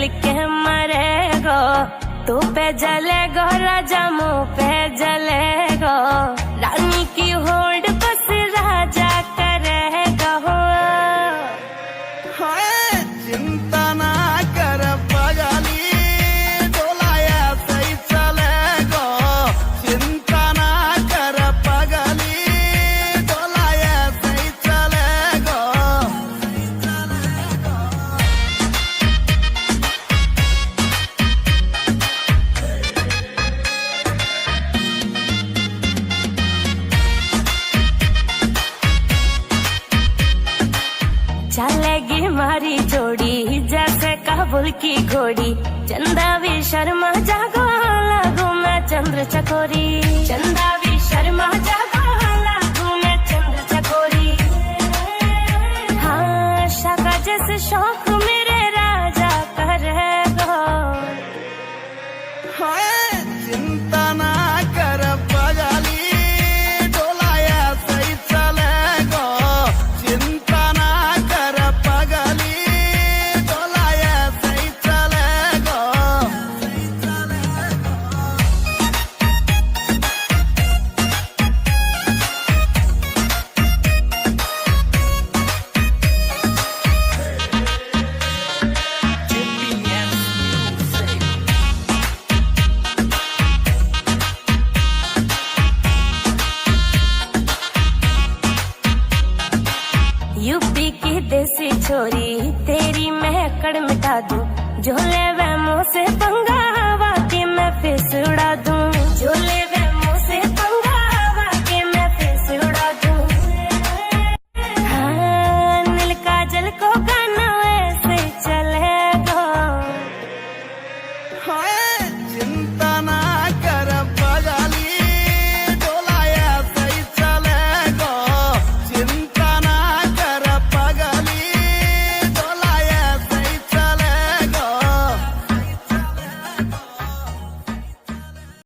मिल के मरेगो, तू पे जलेगो राजा मुँह पे जलेगो, रानी की होल्ड बस राजा करेगा हो। चिंता ना कर पगली, डोलाया सही चलेगो, चिंता ना कर पगली, डोलाया सही चलेगो। चलेगी मारी जोड़ी जैसे काबुल की घोड़ी, चंदा भी शर्मा जागो लागू मैं चंद्र चकोरी, चंदा भी शर्मा जागो लागू मैं चंद्र चकोरी। हाँ शाका जैसे शौक मेरे राजा करेगो। चिंता ना कर पगली, डोलाया सही चलेगो, चिंता ना कर पगली, डोलाया सही चलेगो। यूपी की देसी छोरी तेरी मैं अकड़ मिटा दूं, झोले वे मुँह से पंगा हवा के मैं फेस उड़ा दूं, झोले वे मुँह से पंगा हवा के मैं फेस उड़ा दूं। हाँ नील काजल को गाना वैसे चलेगा। चिंता